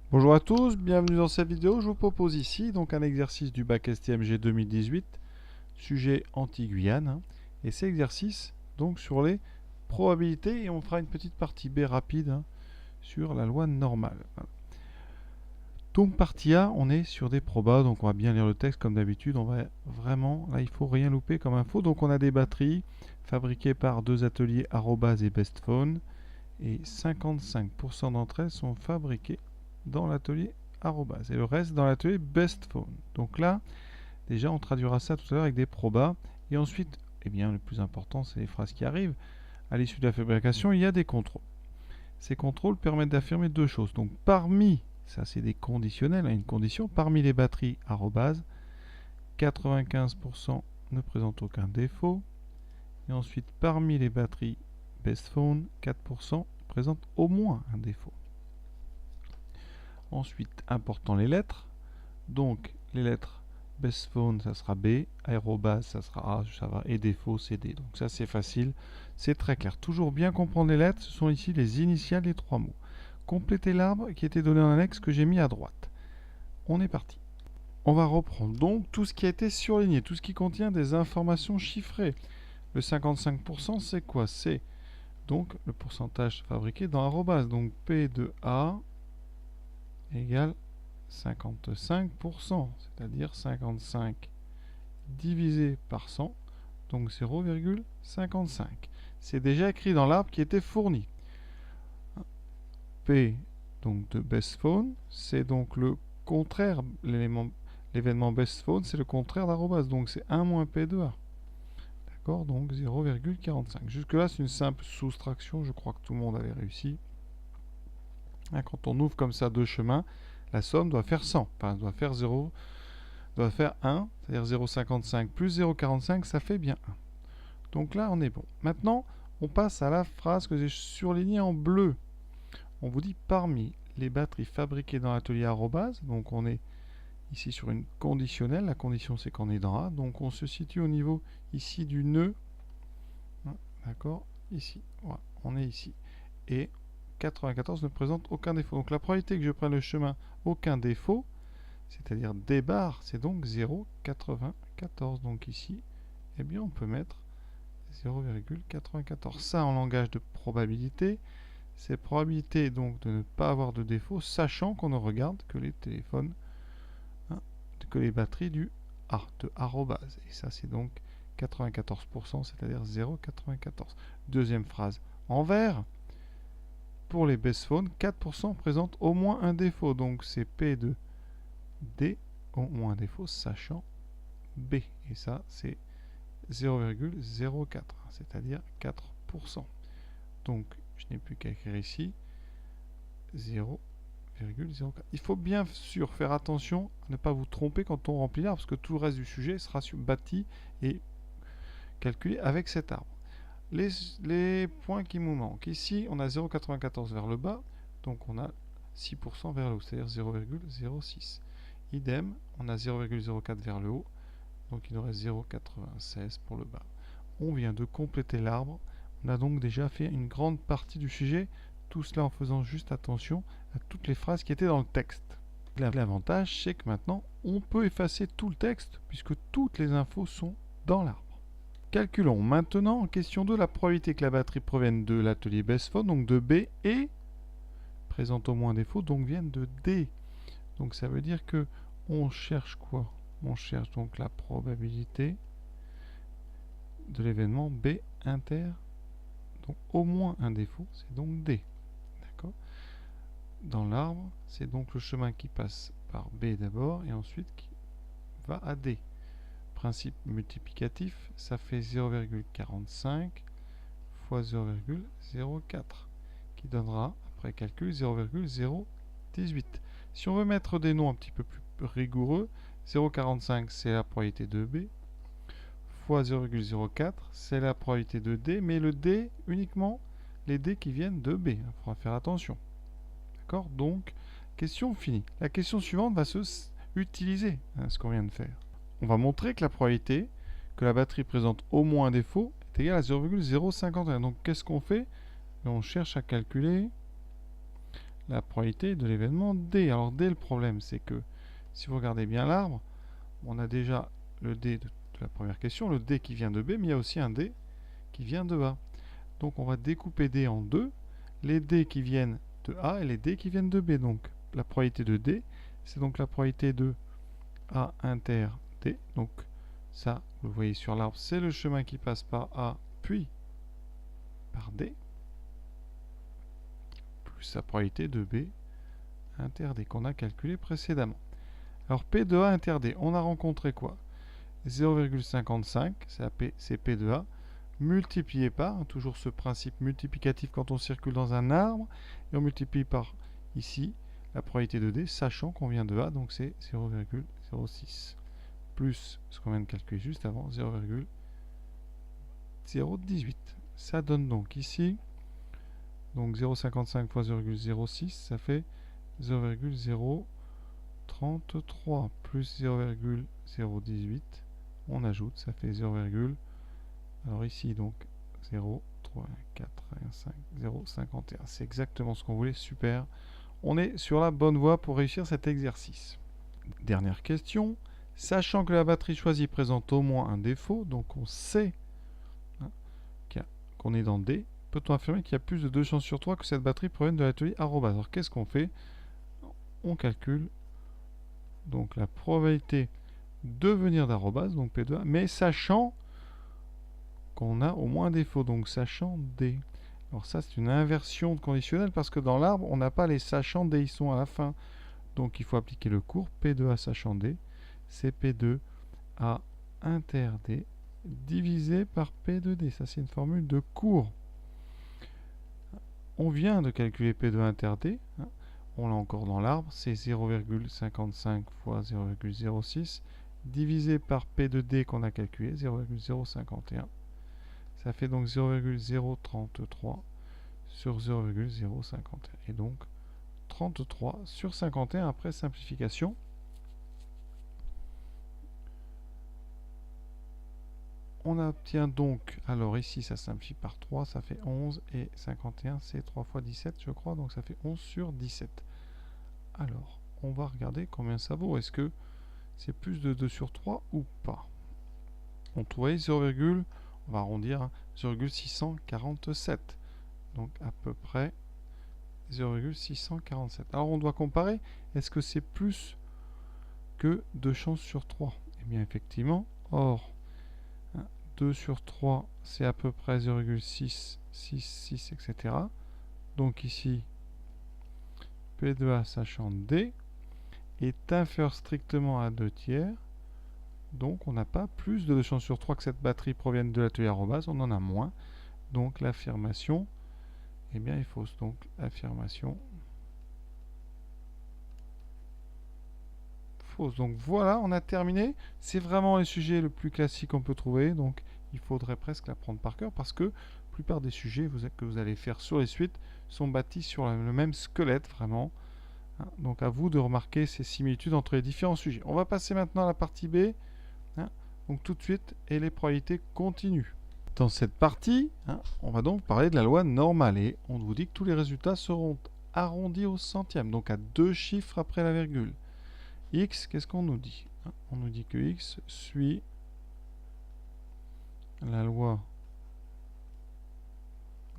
Bonjour à tous, bienvenue dans cette vidéo. Je vous propose ici donc un exercice du bac STMG 2018, sujet anti-Guyane, et cet exercice donc sur les probabilités, et on fera une petite partie B rapide sur la loi normale. Voilà. Donc partie A, on est sur des probas, donc on va bien lire le texte comme d'habitude. On va vraiment, là il faut rien louper comme info. Donc on a des batteries fabriquées par deux ateliers Arobase et Bestphone, et 55% d'entre elles sont fabriquées dans l'atelier Arobase et le reste dans l'atelier Bestphone. Donc là, déjà, on traduira ça tout à l'heure avec des probas. Et ensuite, eh bien, le plus important, c'est les phrases qui arrivent. À l'issue de la fabrication, il y a des contrôles. Ces contrôles permettent d'affirmer deux choses. Donc, parmi, ça c'est des conditionnels, une condition, parmi les batteries Arobase, 95% ne présentent aucun défaut. Et ensuite, parmi les batteries Bestphone, 4% présentent au moins un défaut. Ensuite, important les lettres. Donc, les lettres Bestphone, ça sera B, Aérobase, ça sera A, ça va, et défaut, c'est D. Donc ça, c'est facile, c'est très clair. Toujours bien comprendre les lettres, ce sont ici les initiales des trois mots. Complétez l'arbre qui était donné en annexe que j'ai mis à droite. On est parti. On va reprendre donc tout ce qui a été surligné, tout ce qui contient des informations chiffrées. Le 55%, c'est quoi? C'est donc le pourcentage fabriqué dans arrobase. Donc P de A égale 55%, c'est-à-dire 55 divisé par 100, donc 0,55. C'est déjà écrit dans l'arbre qui était fourni. P donc de Bestphone, c'est donc le contraire, l'événement Bestphone, c'est le contraire d'arrobase, donc c'est 1 moins P de A. D'accord, donc 0,45. Jusque-là, c'est une simple soustraction, je crois que tout le monde avait réussi. Quand on ouvre comme ça deux chemins, la somme doit faire 100, enfin, doit faire 0, doit faire 1, c'est-à-dire 0,55 plus 0,45, ça fait bien 1. Donc là, on est bon. Maintenant, on passe à la phrase que j'ai surlignée en bleu. On vous dit parmi les batteries fabriquées dans l'atelier arrobase, donc on est ici sur une conditionnelle, la condition c'est qu'on est dans A, donc on se situe au niveau ici du nœud, d'accord, ici, voilà, on est ici, et 94 ne présente aucun défaut. Donc la probabilité que je prenne le chemin aucun défaut, c'est-à-dire des barres, c'est donc 0,94. Donc ici, eh bien on peut mettre 0,94. Ça en langage de probabilité, c'est probabilité donc de ne pas avoir de défaut, sachant qu'on ne regarde que les téléphones, que les batteries du A, de arrobase. Et ça c'est donc 94%, c'est-à-dire 0,94. Deuxième phrase en vert. Pour les Bestphone, 4% présentent au moins un défaut. Donc c'est P de D au moins un défaut, sachant B. Et ça c'est 0,04, c'est-à-dire 4%. Donc je n'ai plus qu'à écrire ici 0,04. Il faut bien sûr faire attention à ne pas vous tromper quand on remplit l'arbre, parce que tout le reste du sujet sera bâti et calculé avec cet arbre. Les points qui nous manquent. Ici, on a 0,94 vers le bas, donc on a 6% vers le haut, c'est-à-dire 0,06. Idem, on a 0,04 vers le haut, donc il nous reste 0,96 pour le bas. On vient de compléter l'arbre. On a donc déjà fait une grande partie du sujet, tout cela en faisant juste attention à toutes les phrases qui étaient dans le texte. L'avantage, c'est que maintenant, on peut effacer tout le texte, puisque toutes les infos sont dans l'arbre. Calculons maintenant en question 2 la probabilité que la batterie provienne de l'atelier Bestphone, donc de B, et présente au moins un défaut, donc vienne de D. Donc ça veut dire que on cherche quoi? On cherche donc la probabilité de l'événement B inter, donc au moins un défaut, c'est donc D. D'accord? Dans l'arbre, c'est donc le chemin qui passe par B d'abord et ensuite qui va à D. Principe multiplicatif, ça fait 0,45 fois 0,04 qui donnera, après calcul, 0,018. Si on veut mettre des noms un petit peu plus rigoureux, 0,45 c'est la probabilité de B, fois 0,04 c'est la probabilité de D, mais le D uniquement les D qui viennent de B. Il faudra faire attention. D'accord? Donc, question finie. La question suivante va se utiliser ce qu'on vient de faire. On va montrer que la probabilité que la batterie présente au moins un défaut est égale à 0,051. Donc qu'est-ce qu'on fait? On cherche à calculer la probabilité de l'événement D. Alors D, le problème, c'est que si vous regardez bien l'arbre, on a déjà le D de la première question, le D qui vient de B, mais il y a aussi un D qui vient de A. Donc on va découper D en deux, les D qui viennent de A et les D qui viennent de B. Donc la probabilité de D, c'est donc la probabilité de A inter D. Donc ça, vous le voyez sur l'arbre, c'est le chemin qui passe par A, puis par D, plus la probabilité de B inter D qu'on a calculé précédemment. Alors P de A inter D, on a rencontré quoi? 0,55, c'est P de A, multiplié par, toujours ce principe multiplicatif quand on circule dans un arbre, et on multiplie par, ici, la probabilité de D, sachant qu'on vient de A, donc c'est 0,06, plus ce qu'on vient de calculer juste avant, 0,018. Ça donne donc ici, donc 0,55 fois 0,06, ça fait 0,033 plus 0,018. On ajoute, ça fait 0, alors ici donc 0,345, 0,51. C'est exactement ce qu'on voulait, super. On est sur la bonne voie pour réussir cet exercice. Dernière question. Sachant que la batterie choisie présente au moins un défaut, donc on sait qu'on est dans D, peut-on affirmer qu'il y a plus de 2 chances sur 3 que cette batterie provienne de l'atelier arrobase? Alors qu'est-ce qu'on fait? On calcule donc la probabilité de venir d'arrobase, donc P2A, mais sachant qu'on a au moins un défaut, donc sachant D. Alors ça, c'est une inversion de conditionnel parce que dans l'arbre, on n'a pas les sachant D, ils sont à la fin. Donc il faut appliquer le cours P2A sachant D, c'est P2A inter D divisé par P2D. Ça, c'est une formule de cours. On vient de calculer P2 inter D. On l'a encore dans l'arbre, c'est 0,55 fois 0,06 divisé par P de D qu'on a calculé, 0,051. Ça fait donc 0,033 sur 0,051. Et donc 33 sur 51 après simplification. On obtient donc, alors ici ça simplifie par 3, ça fait 11, et 51 c'est 3 fois 17 je crois, donc ça fait 11 sur 17. Alors, on va regarder combien ça vaut. Est-ce que c'est plus de 2 sur 3 ou pas? On trouvait 0, on va arrondir, 0,647. Donc à peu près 0,647. Alors on doit comparer, est-ce que c'est plus que 2 chances sur 3? Eh bien effectivement, or 2 sur 3 c'est à peu près 0,666, etc. Donc ici, P2A sachant D est inférieur strictement à 2 tiers. Donc on n'a pas plus de 2 chances sur 3 que cette batterie provienne de l'atelier arrobase, on en a moins. Donc l'affirmation, eh bien, est fausse. Donc affirmation fausse. Donc voilà, on a terminé. C'est vraiment le sujet le plus classique qu'on peut trouver. Donc il faudrait presque l'apprendre par cœur parce que la plupart des sujets que vous allez faire sur les suites sont bâtis sur le même squelette, vraiment. Donc à vous de remarquer ces similitudes entre les différents sujets. On va passer maintenant à la partie B. Donc tout de suite, et les probabilités continuent. Dans cette partie, on va donc parler de la loi normale et on vous dit que tous les résultats seront arrondis au centième, donc à 2 chiffres après la virgule. X, qu'est-ce qu'on nous dit? On nous dit que X suit la loi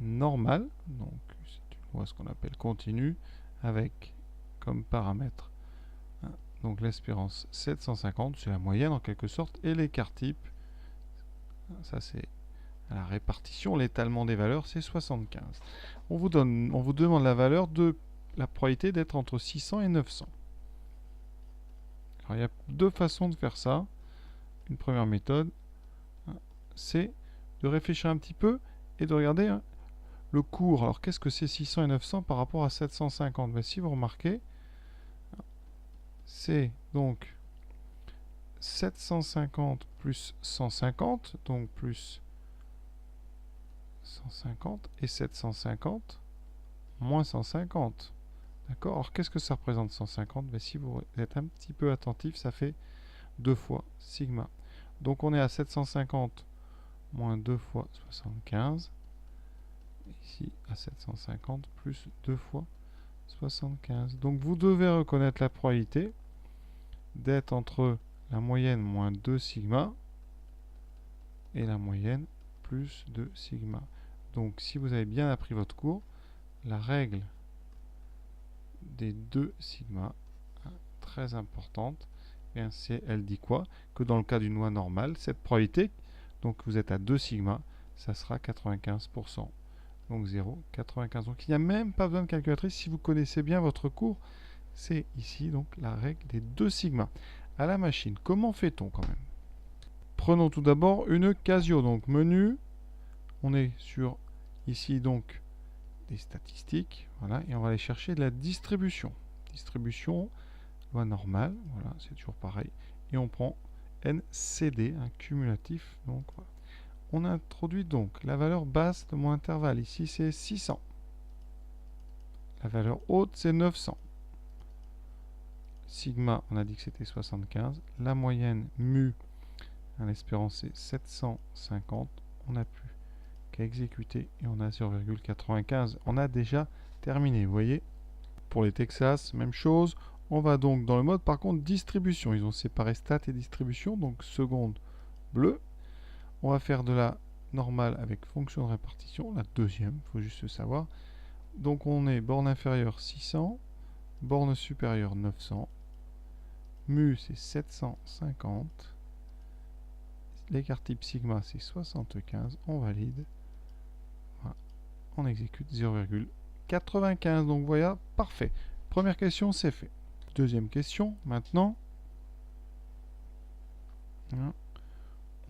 normale, donc c'est une loi ce qu'on appelle continue, avec comme paramètre donc l'espérance 750, c'est la moyenne en quelque sorte, et l'écart type, ça c'est la répartition, l'étalement des valeurs, c'est 75. On vous demande la valeur de la probabilité d'être entre 600 et 900. Alors il y a deux façons de faire ça. Une première méthode, c'est de réfléchir un petit peu et de regarder le cours. Alors qu'est-ce que c'est 600 et 900 par rapport à 750? Ben, si vous remarquez, c'est donc 750 plus 150, donc plus 150, et 750 moins 150. D'accord? Alors qu'est-ce que ça représente 150? Ben, si vous êtes un petit peu attentif, ça fait 2 fois sigma. Donc on est à 750 moins 2 fois 75. Ici à 750 plus 2 fois 75. Donc vous devez reconnaître la probabilité d'être entre la moyenne moins 2 sigma et la moyenne plus 2 sigma. Donc si vous avez bien appris votre cours, la règle des 2 sigma, très importante, bien elle dit quoi? Que dans le cas d'une loi normale, cette probabilité, donc vous êtes à 2 sigma, ça sera 95%. Donc 0, 95. Donc il n'y a même pas besoin de calculatrice si vous connaissez bien votre cours. C'est ici donc la règle des 2 sigma. À la machine, comment fait-on quand même? Prenons tout d'abord une Casio. Donc menu, on est sur ici donc des statistiques. Voilà, et on va aller chercher de la distribution. Distribution, loi normale, voilà, c'est toujours pareil. Et on prend NCD, un cumulatif. Donc voilà. On introduit donc la valeur basse de mon intervalle. Ici, c'est 600. La valeur haute, c'est 900. Sigma, on a dit que c'était 75. La moyenne mu, l'espérance, c'est 750. On n'a plus qu'à exécuter et on a 0,95. On a déjà terminé, vous voyez. Pour les Texas, même chose. On va donc dans le mode, par contre, distribution. Ils ont séparé stat et distribution. Donc, seconde bleue. On va faire de la normale avec fonction de répartition. La deuxième, il faut juste le savoir. Donc, on est borne inférieure 600. Borne supérieure 900. Mu, c'est 750. L'écart type sigma, c'est 75. On valide. Voilà. On exécute 0,95. Donc, voilà, parfait. Première question, c'est fait. Deuxième question, maintenant.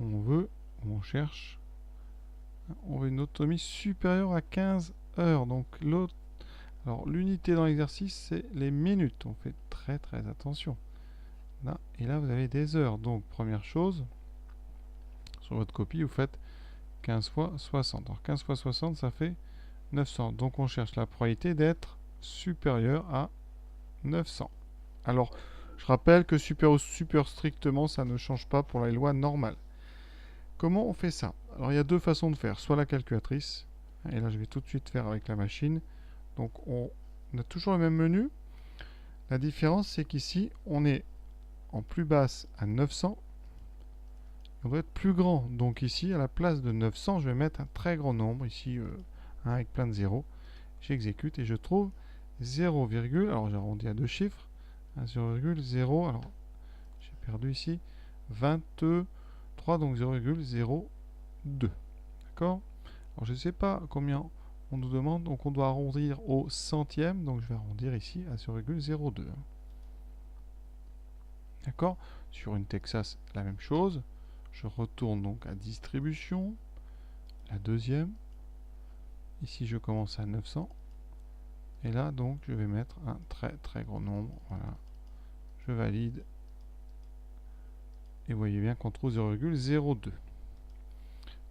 On cherche. On veut une autonomie supérieure à 15 heures. Donc, l'unité dans l'exercice, c'est les minutes. On fait très très attention. Là, et là, vous avez des heures. Donc, première chose, sur votre copie, vous faites 15 fois 60. Alors, 15 fois 60, ça fait 900. Donc, on cherche la probabilité d'être supérieur à 900. Alors, je rappelle que super ou super strictement, ça ne change pas pour la loi normale. Comment on fait ça? Alors, il y a deux façons de faire. Soit la calculatrice, et là, je vais tout de suite faire avec la machine. Donc, on a toujours le même menu. La différence, c'est qu'ici, on est en plus basse à 900. On doit être plus grand. Donc ici, à la place de 900, je vais mettre un très grand nombre. Ici, avec plein de zéros. J'exécute et je trouve 0, alors j'arrondis à deux chiffres. 0,0, alors j'ai perdu ici 23, donc 0,02. D'accord? Alors je ne sais pas combien on nous demande, donc on doit arrondir au centième, donc je vais arrondir ici à 0,02. D'accord? Sur une Texas, la même chose. Je retourne donc à distribution, la deuxième. Ici, je commence à 900. Et là, donc, je vais mettre un très très grand nombre. Voilà. Je valide. Et vous voyez bien qu'on trouve 0,02.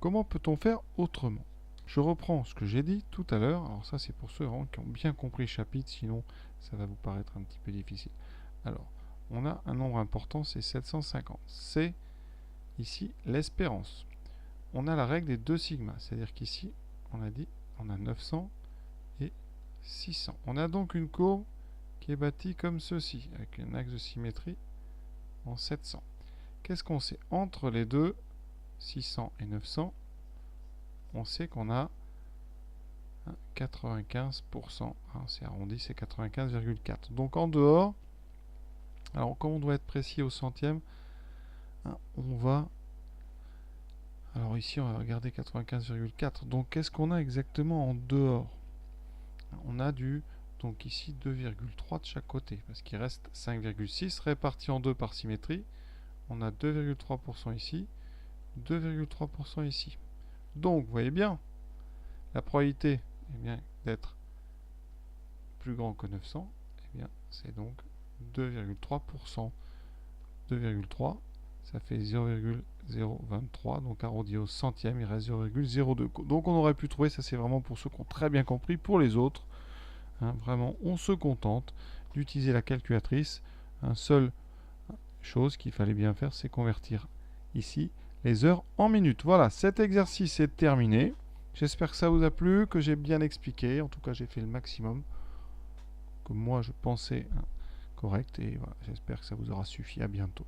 Comment peut-on faire autrement? Je reprends ce que j'ai dit tout à l'heure. Alors ça, c'est pour ceux qui ont bien compris le chapitre. Sinon, ça va vous paraître un petit peu difficile. Alors, on a un nombre important, c'est 750. C'est ici l'espérance. On a la règle des 2 sigma. C'est-à-dire qu'ici, on a dit, on a 900 et 600. On a donc une courbe qui est bâtie comme ceci, avec un axe de symétrie en 700. Qu'est-ce qu'on sait? Entre les deux, 600 et 900, on sait qu'on a 95%. C'est arrondi, c'est 95,4. Donc en dehors, alors comme on doit être précis au centième, on va... Alors ici, on va regarder 95,4. Donc qu'est-ce qu'on a exactement en dehors? On a du... Donc ici 2,3 de chaque côté, parce qu'il reste 5,6 réparti en deux par symétrie. On a 2,3% ici, 2,3% ici. Donc, vous voyez bien, la probabilité d'être plus grand que 900, c'est donc 2,3%. 2,3, ça fait 0,023, donc arrondi au centième, il reste 0,02. Donc on aurait pu trouver, ça c'est vraiment pour ceux qui ont très bien compris, pour les autres, vraiment, on se contente d'utiliser la calculatrice. Seule chose qu'il fallait bien faire, c'est convertir ici les heures en minutes. Voilà, cet exercice est terminé. J'espère que ça vous a plu, que j'ai bien expliqué. En tout cas, j'ai fait le maximum. que moi je pensais correctes. Et voilà, j'espère que ça vous aura suffi. À bientôt.